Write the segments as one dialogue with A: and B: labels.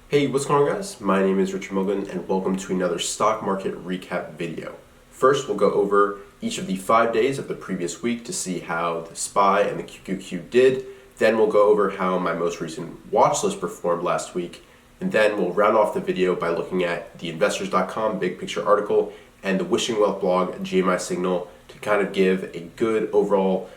A: Hey, what's going on, guys? My name is Richard Moglen and welcome to another stock market recap video. First, we'll go over each of the 5 days of the previous week to see how the SPY and the QQQ did. Then we'll go over how my most recent watch list performed last week. And then we'll round off the video by looking at the investors.com big picture article and the Wishing Wealth blog GMI Signal to kind of give a good overall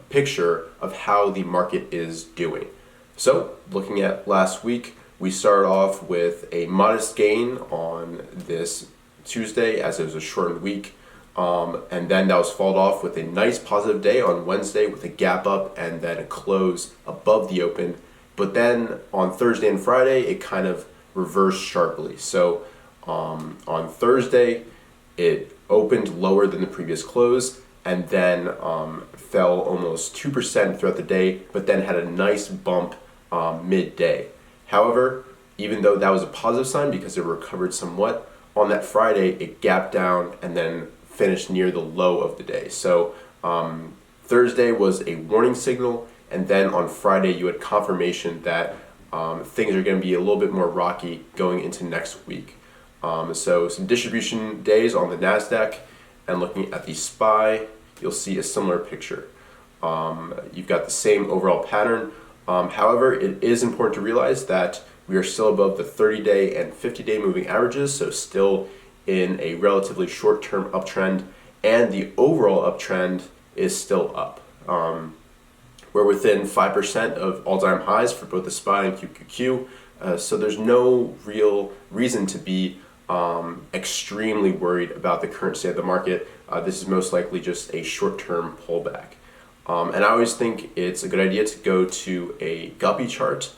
A: picture of how the market is doing. So, looking at last week, we started off with a modest gain on this Tuesday as it was a shortened week. And then that was followed off with a nice positive day on Wednesday with a gap up and then a close above the open. But then on Thursday and Friday, it kind of reversed sharply. So on Thursday, it opened lower than the previous close and then fell almost 2% throughout the day, but then had a nice bump midday. However, even though that was a positive sign because it recovered somewhat, on that Friday it gapped down and then finished near the low of the day. So Thursday was a warning signal, and then on Friday you had confirmation that things are going to be a little bit more rocky going into next week. So some distribution days on the NASDAQ, and looking at the SPY, you'll see a similar picture. You've got the same overall pattern. However, it is important to realize that we are still above the 30-day and 50-day moving averages, so still in a relatively short-term uptrend, and the overall uptrend is still up. We're within 5% of all-time highs for both the SPY and QQQ, so there's no real reason to be extremely worried about the current state of the market. This is most likely just a short-term pullback. And I always think it's a good idea to go to a guppy chart,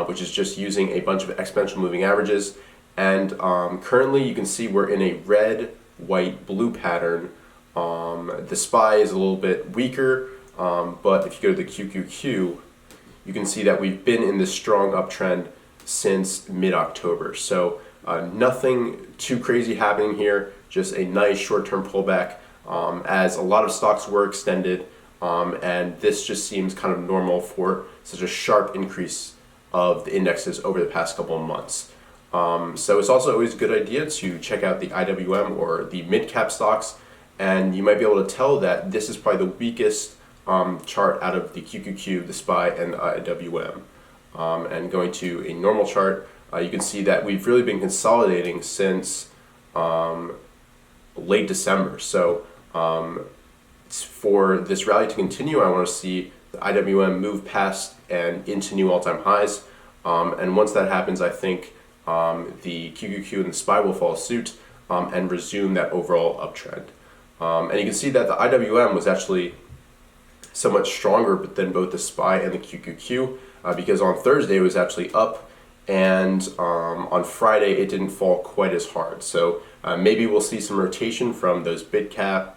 A: which is just using a bunch of exponential moving averages. And currently you can see we're in a red, white, blue pattern. The SPY is a little bit weaker, but if you go to the QQQ, you can see that we've been in this strong uptrend since mid-October. So nothing too crazy happening here, just a nice short-term pullback as a lot of stocks were extended. And this just seems kind of normal for such a sharp increase of the indexes over the past couple of months. So it's also always a good idea to check out the IWM or the mid-cap stocks, and you might be able to tell that this is probably the weakest chart out of the QQQ, the SPY, and the IWM. And going to a normal chart, you can see that we've really been consolidating since late December. So for this rally to continue, I want to see the IWM move past and into new all-time highs. And once that happens, I think the QQQ and the SPY will follow suit and resume that overall uptrend. And you can see that the IWM was actually somewhat stronger than both the SPY and the QQQ because on Thursday it was actually up, and on Friday it didn't fall quite as hard. So maybe we'll see some rotation from those big cap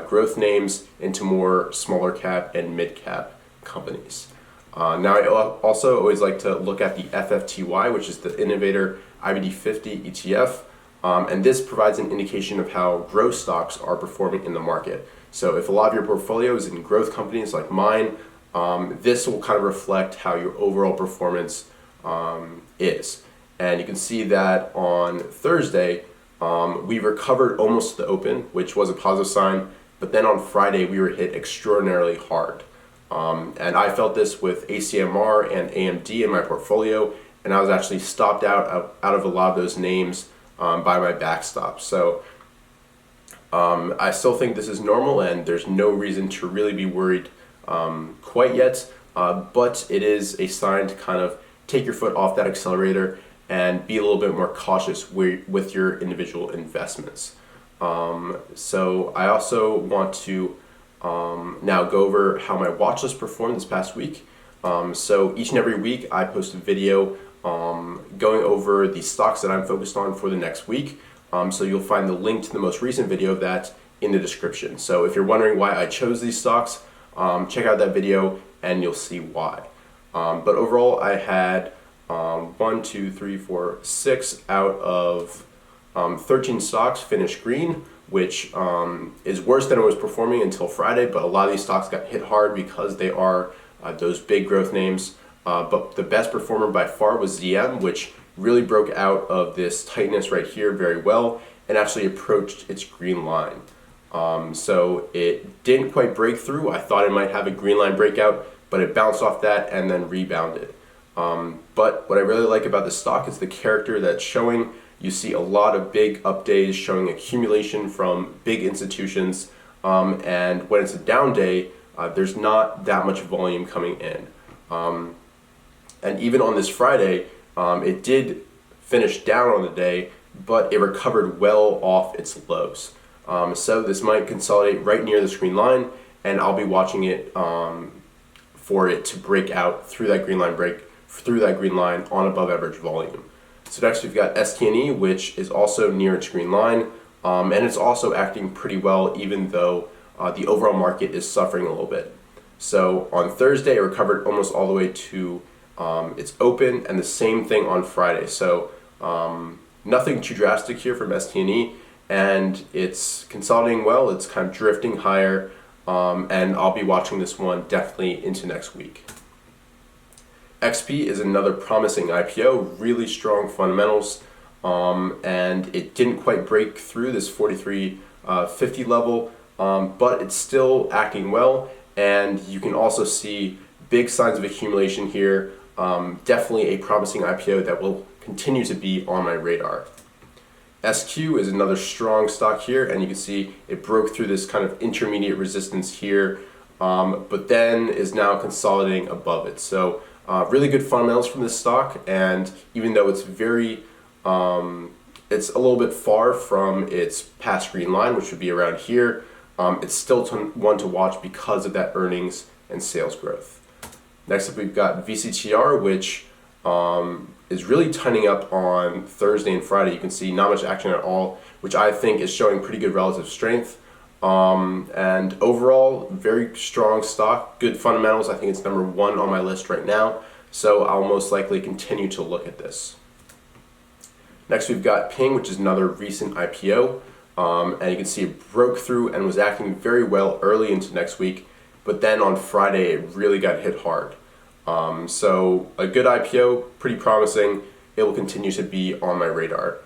A: growth names into more smaller cap and mid cap companies. Now I also always like to look at the FFTY, which is the Innovator IBD 50 ETF, and this provides an indication of how growth stocks are performing in the market. So if a lot of your portfolio is in growth companies like mine, this will kind of reflect how your overall performance is. And you can see that on Thursday, we recovered almost to the open, which was a positive sign, but then on Friday we were hit extraordinarily hard. And I felt this with ACMR and AMD in my portfolio, and I was actually stopped out of a lot of those names by my backstop. So I still think this is normal, and there's no reason to really be worried quite yet, but it is a sign to kind of take your foot off that accelerator and be a little bit more cautious with your individual investments. So I also want to now go over how my watch list performed this past week. So each and every week I post a video going over the stocks that I'm focused on for the next week. So you'll find the link to the most recent video of that in the description. So if you're wondering why I chose these stocks, check out that video and you'll see why. But overall I had 6 out of 13 stocks finished green, which is worse than it was performing until Friday, but a lot of these stocks got hit hard because they are those big growth names. but the best performer by far was ZM, which really broke out of this tightness right here very well and actually approached its green line. So it didn't quite break through. I thought it might have a green line breakout, but it bounced off that and then rebounded. But what I really like about the stock is the character that's showing. You see a lot of big up days showing accumulation from big institutions, and when it's a down day, there's not that much volume coming in. And even on this Friday, it did finish down on the day, but it recovered well off its lows. So this might consolidate right near the green line, and I'll be watching it for it to break out through that green line on above average volume. So next we've got STNE, which is also near its green line, and it's also acting pretty well even though the overall market is suffering a little bit. So on Thursday it recovered almost all the way to its open, and the same thing on Friday. So nothing too drastic here from STNE, and it's consolidating well. It's kind of drifting higher, and I'll be watching this one definitely into next week. XP is another promising IPO, really strong fundamentals, and it didn't quite break through this 43.50 level, but it's still acting well, and you can also see big signs of accumulation here. Definitely a promising IPO that will continue to be on my radar. SQ is another strong stock here, and you can see it broke through this kind of intermediate resistance here, but then is now consolidating above it. So really good fundamentals from this stock, and even though it's it's a little bit far from its past green line, which would be around here, it's still one to watch because of that earnings and sales growth. Next up we've got VCTR, which is really tightening up on Thursday and Friday. You can see not much action at all, which I think is showing pretty good relative strength. And overall, very strong stock, good fundamentals. I think it's number one on my list right now, so I'll most likely continue to look at this. Next we've got Ping, which is another recent IPO, and you can see it broke through and was acting very well early into next week, but then on Friday it really got hit hard. So a good IPO, pretty promising. It will continue to be on my radar.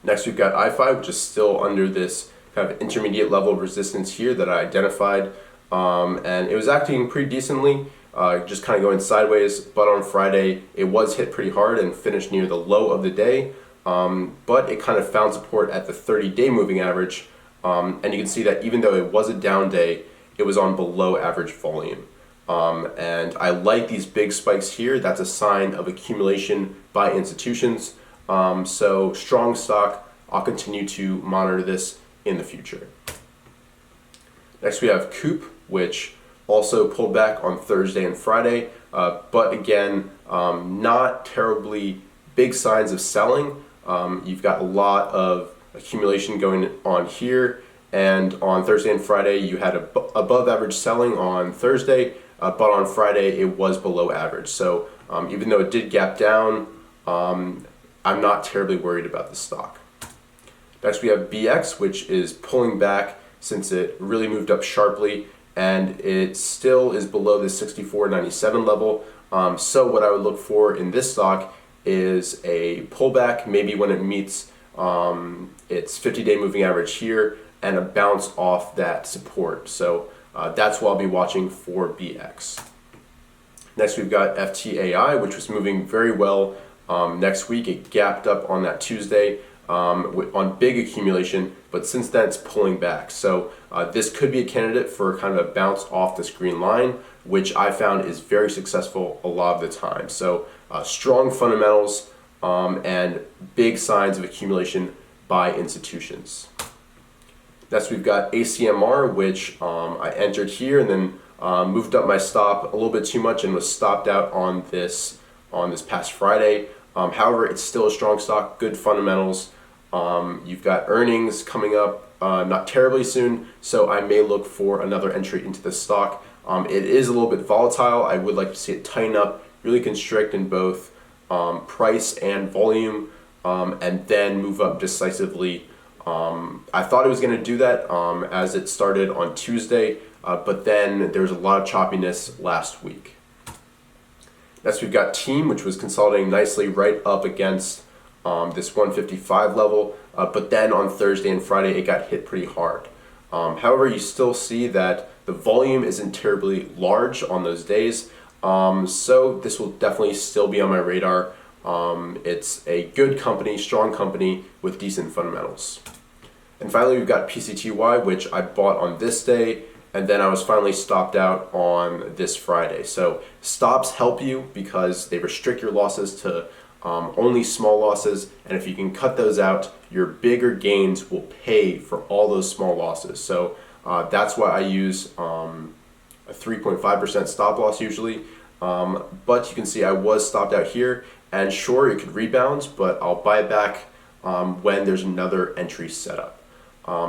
A: Next we've got iFi, which is still under this kind of intermediate level of resistance here that I identified, and it was acting pretty decently, just kind of going sideways, but on Friday it was hit pretty hard and finished near the low of the day, but it kind of found support at the 30-day moving average, and you can see that even though it was a down day, it was on below average volume. And I like these big spikes here. That's a sign of accumulation by institutions. So strong stock. I'll continue to monitor this in the future. Next we have Coop, which also pulled back on Thursday and Friday, but again, not terribly big signs of selling. You've got a lot of accumulation going on here, and on Thursday and Friday you had above average selling on Thursday, but on Friday it was below average. So even though it did gap down, I'm not terribly worried about the stock. Next we have BX, which is pulling back since it really moved up sharply, and it still is below the 64.97 level. So what I would look for in this stock is a pullback, maybe when it meets its 50-day moving average here, and a bounce off that support. So that's what I'll be watching for BX. Next we've got FTAI, which was moving very well next week. It gapped up on that Tuesday on big accumulation, but since then it's pulling back. So this could be a candidate for kind of a bounce off this green line, which I found is very successful a lot of the time. So strong fundamentals and big signs of accumulation by institutions. Next we've got ACMR, which I entered here and then moved up my stop a little bit too much and was stopped out on this past Friday. However, it's still a strong stock, good fundamentals. You've got earnings coming up not terribly soon, so I may look for another entry into this stock. It is a little bit volatile. I would like to see it tighten up, really constrict in both price and volume, and then move up decisively. I thought it was going to do that as it started on Tuesday, but then there was a lot of choppiness last week. Next, we've got Team, which was consolidating nicely right up against this 155 level, but then on Thursday and Friday, it got hit pretty hard. However, you still see that the volume isn't terribly large on those days, so this will definitely still be on my radar. It's a good company, strong company with decent fundamentals. And finally, we've got PCTY, which I bought on this day, and then I was finally stopped out on this Friday. So stops help you because they restrict your losses to only small losses, and if you can cut those out, your bigger gains will pay for all those small losses. So that's why I use a 3.5% stop loss usually, but you can see I was stopped out here, and sure, it could rebound, but I'll buy it back when there's another entry set up.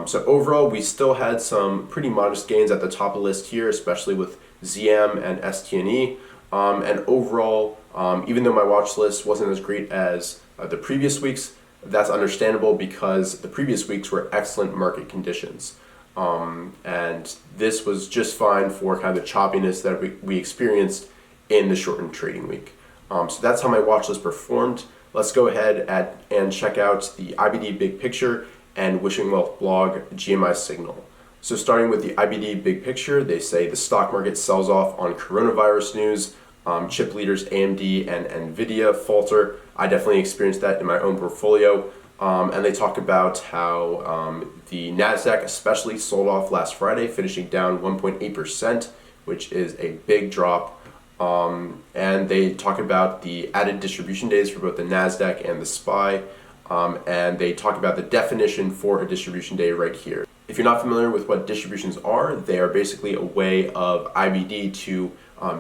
A: So overall, we still had some pretty modest gains at the top of the list here, especially with ZM and STNE. And overall, even though my watch list wasn't as great as the previous weeks, that's understandable because the previous weeks were excellent market conditions. And this was just fine for kind of the choppiness that we experienced in the shortened trading week. So that's how my watch list performed. Let's go ahead and check out the IBD Big Picture and Wishing Wealth blog GMI signal. So starting with the IBD Big Picture, they say the stock market sells off on coronavirus news, chip leaders AMD and Nvidia falter. I definitely experienced that in my own portfolio. And they talk about how the NASDAQ especially sold off last Friday, finishing down 1.8%, which is a big drop. And they talk about the added distribution days for both the NASDAQ and the SPY. And they talk about the definition for a distribution day right here. If you're not familiar with what distributions are, they are basically a way of IBD to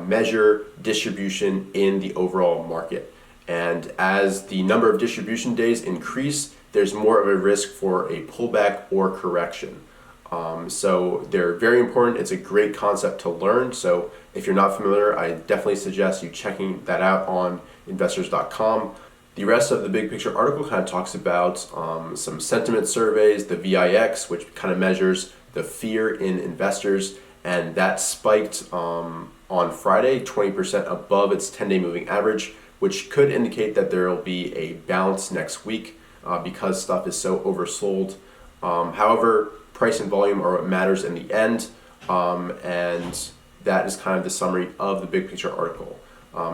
A: measure distribution in the overall market. And as the number of distribution days increase, there's more of a risk for a pullback or correction. So they're very important. It's a great concept to learn. So if you're not familiar, I definitely suggest you checking that out on investors.com. The rest of the Big Picture article kind of talks about some sentiment surveys, the VIX, which kind of measures the fear in investors, and that spiked on Friday, 20% above its 10-day moving average, which could indicate that there will be a bounce next week because stuff is so oversold. However, price and volume are what matters in the end, and that is kind of the summary of the Big Picture article.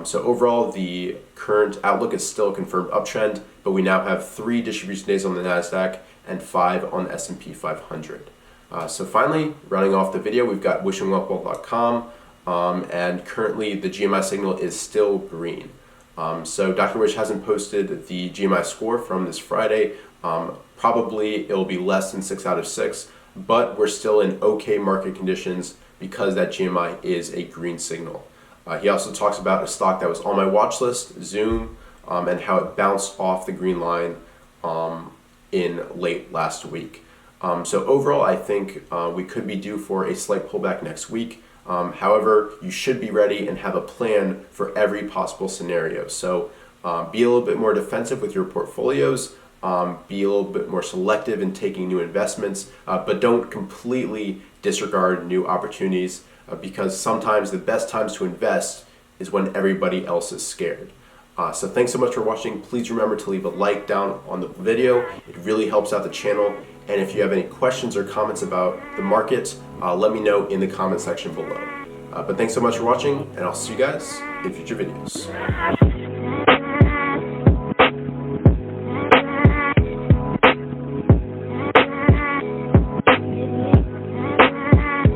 A: So overall, the current outlook is still a confirmed uptrend, but we now have 3 distribution days on the NASDAQ and 5 on the S&P 500. So finally, rounding off the video, we've got wishingwealthwealth.com, and currently the GMI signal is still green. So Dr. Wish hasn't posted the GMI score from this Friday. Probably it'll be less than 6 out of 6, but we're still in okay market conditions because that GMI is a green signal. He also talks about a stock that was on my watch list, Zoom, and how it bounced off the green line in late last week. So overall, I think we could be due for a slight pullback next week. However, you should be ready and have a plan for every possible scenario. So be a little bit more defensive with your portfolios, be a little bit more selective in taking new investments, but don't completely disregard new opportunities. Because sometimes the best times to invest is when everybody else is scared. So thanks so much for watching. Please remember to leave a like down on the video. It really helps out the channel. And if you have any questions or comments about the market, let me know in the comment section below. But thanks so much for watching, and I'll see you guys in future videos.